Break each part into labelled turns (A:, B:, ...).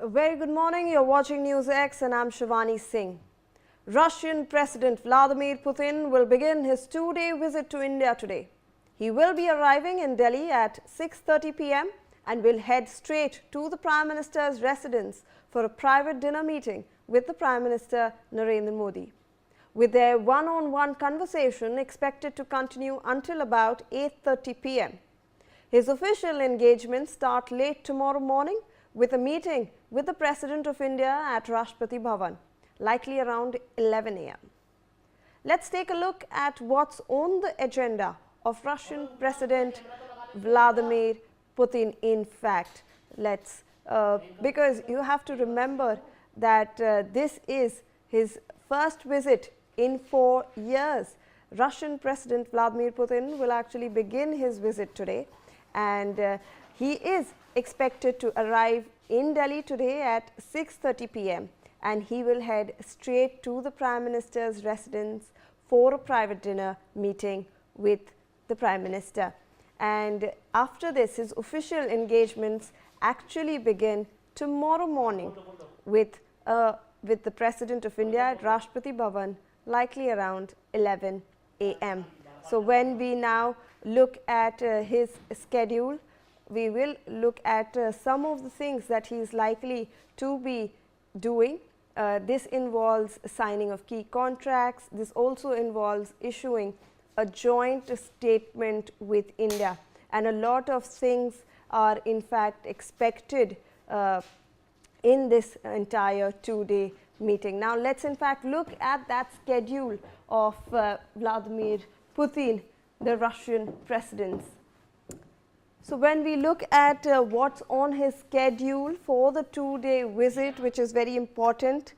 A: A very good morning. You're watching News X and I'm Shivani Singh. Russian President Vladimir Putin will begin his two-day visit to India today. He will be arriving in Delhi at 6:30 p.m. and will head straight to the Prime Minister's residence for a private dinner meeting with the Prime Minister Narendra Modi, with their one-on-one conversation expected to continue until about 8:30 p.m. His official engagements start late tomorrow morning with a meeting with the President of India at Rashtrapati Bhavan, likely around 11 a.m. Let's take a look at what's on the agenda of Russian President Vladimir Putin. In fact, because you have to remember that this is his first visit in 4 years. Russian President Vladimir Putin will actually begin his visit today, and he is expected to arrive in Delhi today at 6:30 p.m. and he will head straight to the Prime Minister's residence for a private dinner meeting with the Prime Minister. And after this, his official engagements actually begin tomorrow morning with the President of India at Rashtrapati Bhavan, likely around 11 a.m. So when we now look at his schedule, we will look at some of the things that he is likely to be doing. This involves signing of key contracts. This also involves issuing a joint statement with India, and a lot of things are in fact expected in this entire two-day meeting. Now let's in fact look at that schedule of Vladimir Putin, the Russian president. So when we look at what's on his schedule for the two-day visit, which is very important,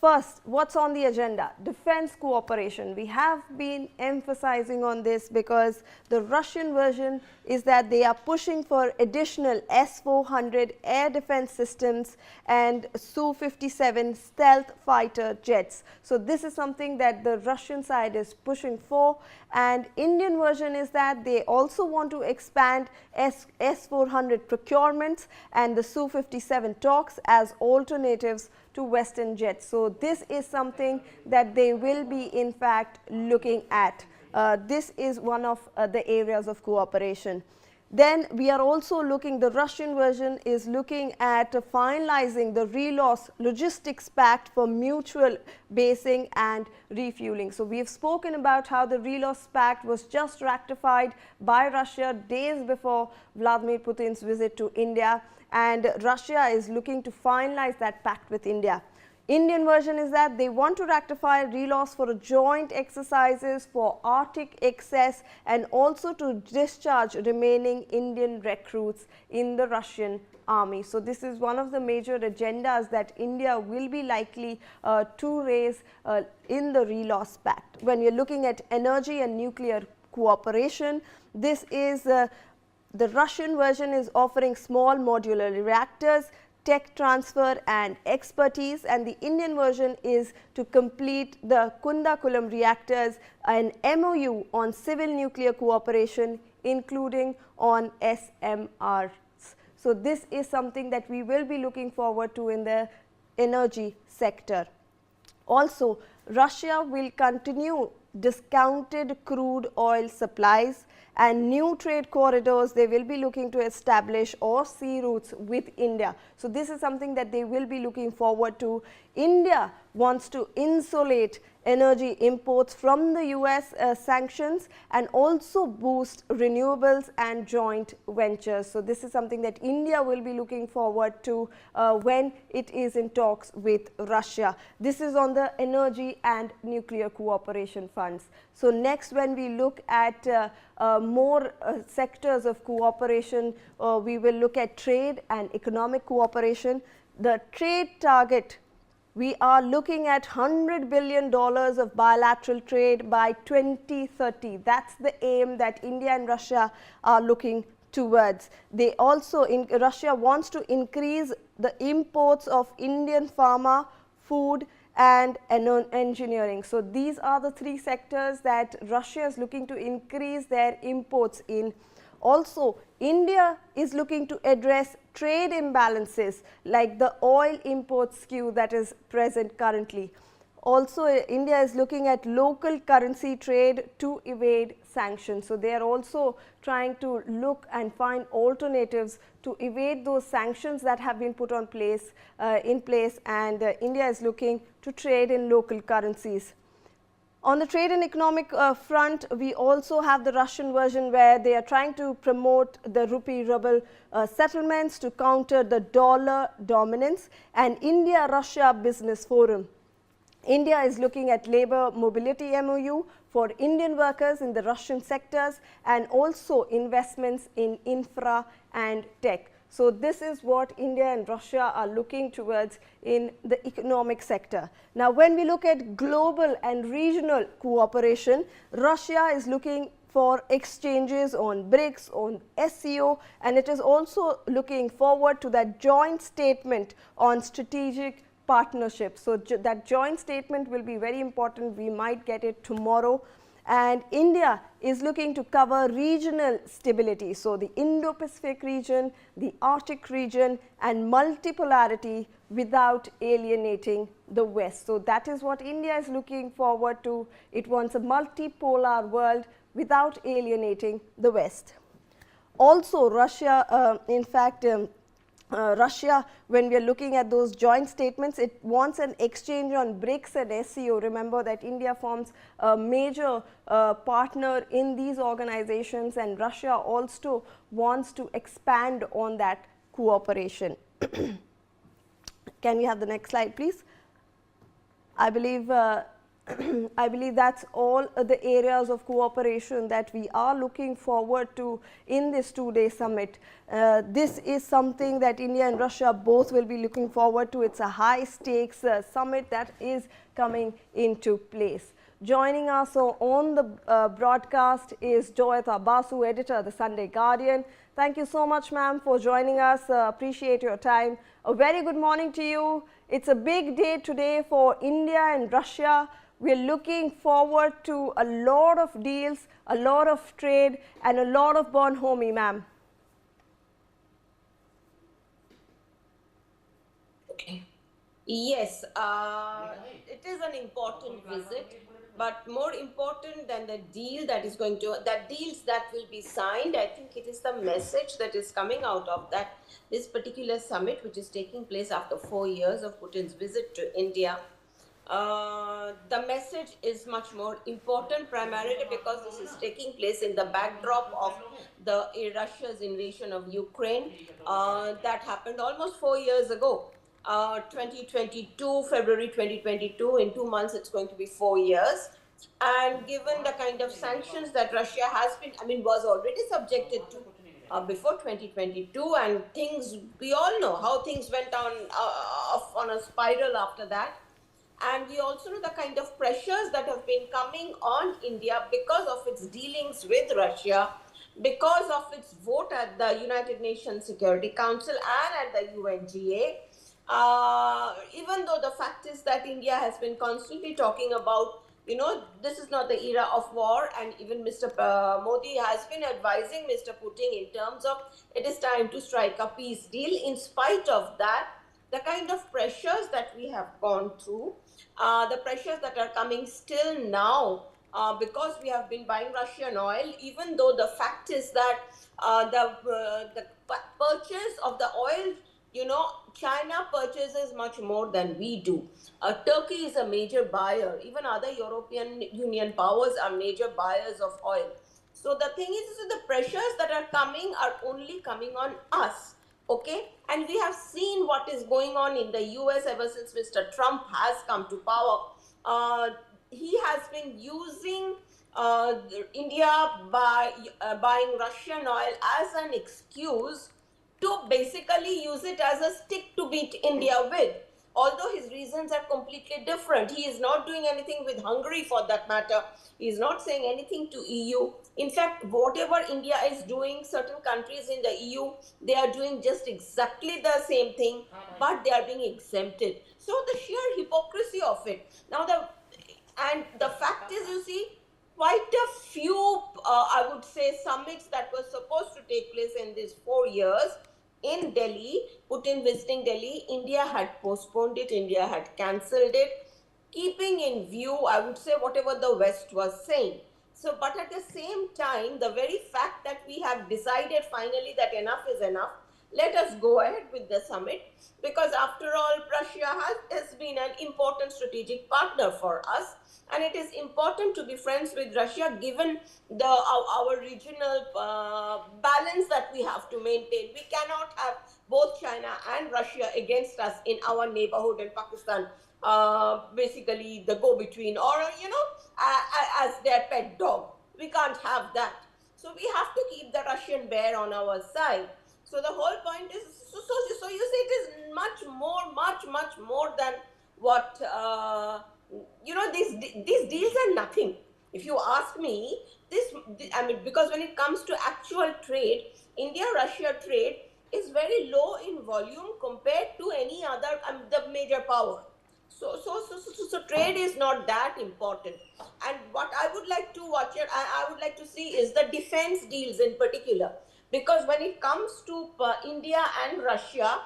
A: first, what's on the agenda? Defense cooperation. We have been emphasizing on this because the Russian version is that they are pushing for additional S-400 air defense systems and Su-57 stealth fighter jets. So this is something that the Russian side is pushing for, and Indian version is that they also want to expand S-400 procurements and the Su-57 talks as alternatives to Western jets. So this is something that they will be in fact looking at. This is one of the areas of cooperation. Then we are also looking, the Russian version is looking at finalizing the RELAWS logistics pact for mutual basing and refueling. So we have spoken about how the RELAWS pact was just ratified by Russia days before Vladimir Putin's visit to India, and Russia is looking to finalize that pact with India. Indian version is that they want to ratify RELAWS for a joint exercises for Arctic access and also to discharge remaining Indian recruits in the Russian army. So this is one of the major agendas that India will be likely to raise in the RELAWS pact. When we are looking at energy and nuclear cooperation, this is the Russian version is offering small modular reactors, tech transfer and expertise, and the Indian version is to complete the Kundakulam reactors, an MOU on civil nuclear cooperation including on SMRs. So this is something that we will be looking forward to in the energy sector. Also, Russia will continue discounted crude oil supplies and new trade corridors they will be looking to establish, or sea routes with India. So this is something that they will be looking forward to. India wants to insulate energy imports from the US sanctions and also boost renewables and joint ventures. So this is something that India will be looking forward to when it is in talks with Russia. This is on the energy and nuclear cooperation funds. So next, when we look at more sectors of cooperation, we will look at trade and economic cooperation. The trade target, we are looking at $100 billion of bilateral trade by 2030. That's the aim that India and Russia are looking towards. They also, Russia wants to increase the imports of Indian pharma, food and engineering. So these are the three sectors that Russia is looking to increase their imports in. Also, India is looking to address trade imbalances like the oil import skew that is present currently. Also, India is looking at local currency trade to evade sanctions. So, they are also trying to look and find alternatives to evade those sanctions that have been put on place, and India is looking to trade in local currencies. On the trade and economic front, we also have the Russian version where they are trying to promote the rupee ruble settlements to counter the dollar dominance, and India-Russia Business Forum. India is looking at labor mobility MOU for Indian workers in the Russian sectors and also investments in infra and tech. So, this is what India and Russia are looking towards in the economic sector. Now, when we look at global and regional cooperation, Russia is looking for exchanges on BRICS, on SCO, and it is also looking forward to that joint statement on strategic partnership. So, that joint statement will be very important. We might get it tomorrow. And India is looking to cover regional stability. So, the Indo-Pacific region, the Arctic region and multipolarity without alienating the West. So, that is what India is looking forward to. It wants a multipolar world without alienating the West. Also, Russia, Russia, when we are looking at those joint statements, it wants an exchange on BRICS and SCO. Remember that India forms a major partner in these organizations, and Russia also wants to expand on that cooperation. Can we have the next slide, please? I believe I believe that's all the areas of cooperation that we are looking forward to in this two-day summit. This is something that India and Russia both will be looking forward to. It's a high-stakes summit that is coming into place. Joining us on the broadcast is Joyita Basu, editor, The Sunday Guardian. Thank you so much, ma'am, for joining us. Appreciate your time. A very good morning to you. It's a big day today for India and Russia. We are looking forward to a lot of deals, a lot of trade and a lot of bonhomie, ma'am.
B: Okay. Yes, it is an important visit, but more important than the deal that is going to, that deals that will be signed, I think it is the message that is coming out of that, this particular summit, which is taking place after 4 years of Putin's visit to India. The message is much more important, primarily because this is taking place in the backdrop of the Russia's invasion of Ukraine that happened almost 4 years ago. 2022, February 2022, in 2 months it's going to be 4 years. And given the kind of sanctions that Russia has been, was already subjected to before 2022, and things, we all know how things went on a spiral after that. And we also know the kind of pressures that have been coming on India because of its dealings with Russia, because of its vote at the United Nations Security Council and at the UNGA. Even though the fact is that India has been constantly talking about, this is not the era of war, and even Mr. Modi has been advising Mr. Putin in terms of it is time to strike a peace deal. In spite of that, the kind of pressures that we have gone through, the pressures that are coming still now, because we have been buying Russian oil, even though the fact is that the purchase of the oil, China purchases much more than we do. Turkey is a major buyer. Even other European Union powers are major buyers of oil. So the thing is the pressures that are coming are only coming on us. Okay, and we have seen what is going on in the US ever since Mr. Trump has come to power. He has been using India by buying Russian oil as an excuse to basically use it as a stick to beat India with. Although his reasons are completely different. He is not doing anything with Hungary for that matter. He is not saying anything to EU. In fact, whatever India is doing, certain countries in the EU, they are doing just exactly the same thing, but they are being exempted. So the sheer hypocrisy of it. And the fact is, you see, quite a few, I would say, summits that were supposed to take place in these 4 years in Delhi. Putin visiting Delhi, India had postponed it, India had cancelled it, keeping in view, I would say, whatever the West was saying. So, but at the same time, the very fact that we have decided finally that enough is enough, let us go ahead with the summit, because after all, Russia has been an important strategic partner for us, and it is important to be friends with Russia given our regional balance that we have to maintain. We cannot have both China and Russia against us in our neighborhood, and Pakistan basically the go-between, or as their pet dog. We can't have that. So we have to keep the Russian bear on our side. So the whole point is, so you see, it is much more than what these deals are nothing. If you ask me, I mean, because when it comes to actual trade, India-Russia trade is very low in volume compared to any other the major power. So trade is not that important. And what I would like to watch it, I would like to see is the defense deals in particular. Because when it comes to India and Russia,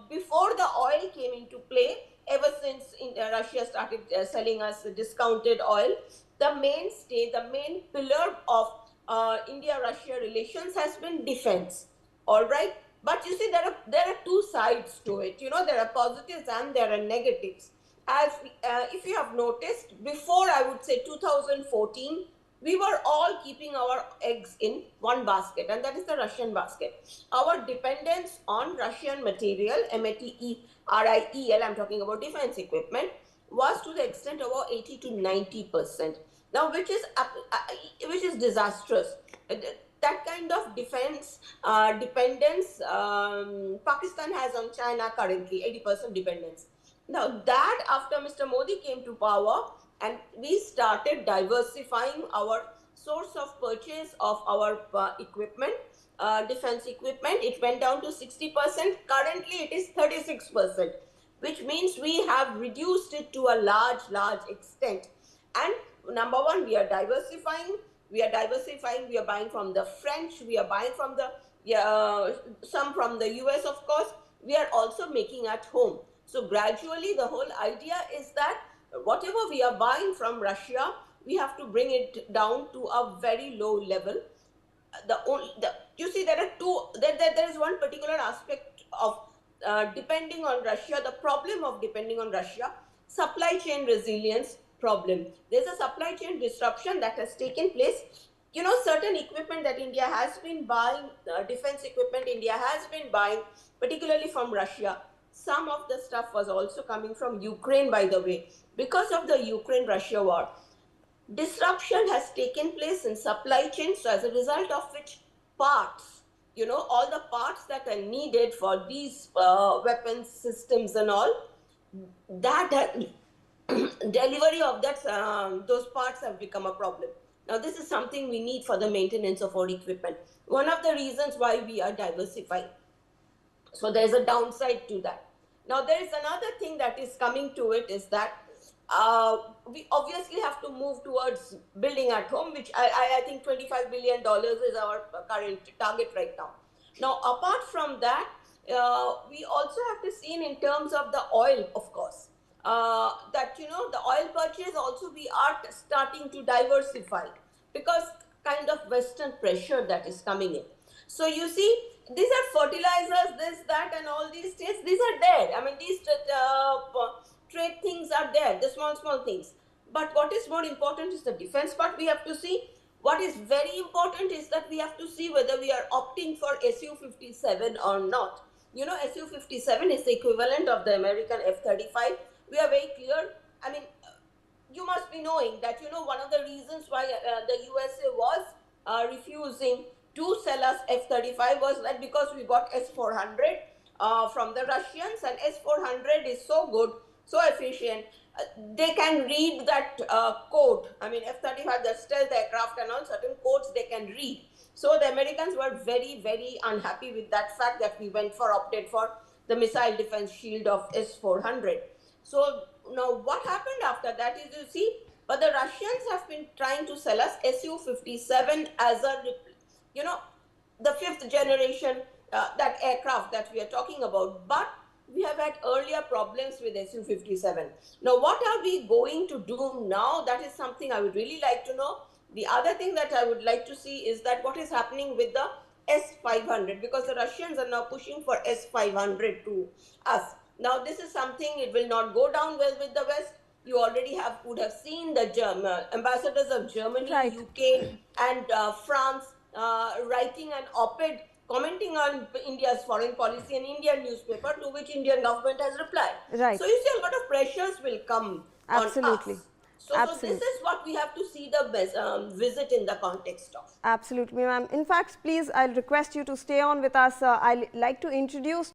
B: before the oil came into play, ever since Russia started selling us discounted oil, the mainstay, the main pillar of India-Russia relations has been defense. All right, but you see, there are two sides to it. There are positives and there are negatives. As if you have noticed, before, I would say, 2014, we were all keeping our eggs in one basket, and that is the Russian basket. Our dependence on Russian material, material, I'm talking about defense equipment, was to the extent of about 80 to 90%. Now, which is disastrous. That kind of defense dependence Pakistan has on China currently, 80% dependence. Now, that after Mr. Modi came to power and we started diversifying our source of purchase of our equipment, defense equipment, it went down to 60%. Currently, it is 36%, which means we have reduced it to a large extent. And number one, we are diversifying. We are buying from the French, we are buying from some from the US, of course. We are also making at home. So gradually, the whole idea is that whatever we are buying from Russia, we have to bring it down to a very low level. You see, there is one particular aspect of depending on Russia, the problem of depending on Russia, supply chain resilience problem. There's a supply chain disruption that has taken place. Certain equipment that India has been buying, defense equipment India has been buying, particularly from Russia. Some of the stuff was also coming from Ukraine, by the way, because of the Ukraine-Russia war. Disruption has taken place in supply chain, so as a result of which parts, all the parts that are needed for these weapons systems and all, that delivery of those parts have become a problem. Now, this is something we need for the maintenance of our equipment. One of the reasons why we are diversifying. So there's a downside to that. Now, there is another thing that is coming to it, is that we obviously have to move towards building at home, which I think $25 billion is our current target right now. Now, apart from that, we also have to see in terms of the oil, of course, that, the oil purchase also we are starting to diversify, because kind of Western pressure that is coming in. So you see, these are fertilizers, this, that, and all these things. These are there. I mean, these trade things are there, the small things. But what is more important is the defense part we have to see. What is very important is that we have to see whether we are opting for Su-57 or not. Su-57 is the equivalent of the American F-35. We are very clear. I mean, you must be knowing that, one of the reasons why the USA was refusing to sell us F-35 was that because we got S-400 from the Russians, and S-400 is so good, so efficient. They can read that code. I mean, F-35, the stealth aircraft and all, certain codes they can read. So the Americans were very unhappy with that fact that we opted for the missile defense shield of S-400. So now what happened after that is, you see, But the Russians have been trying to sell us Su-57 as a, you know, the fifth generation that aircraft that we are talking about. But we have had earlier problems with Su-57. Now, what are we going to do now? That is something I would really like to know. The other thing that I would like to see is that what is happening with the S-500, because the Russians are now pushing for S-500 to us. Now, this is something, it will not go down well with the West. You already would have seen the ambassadors of Germany,
A: Right.
B: UK, and France writing an op-ed commenting on India's foreign policy, an Indian newspaper, to which Indian government has replied.
A: Right.
B: So you see, a lot of pressures will come on
A: Absolutely.
B: us. So this is what we have to see the visit in the context of.
A: Absolutely, ma'am. In fact, please, I'll request you to stay on with us. I'd like to introduce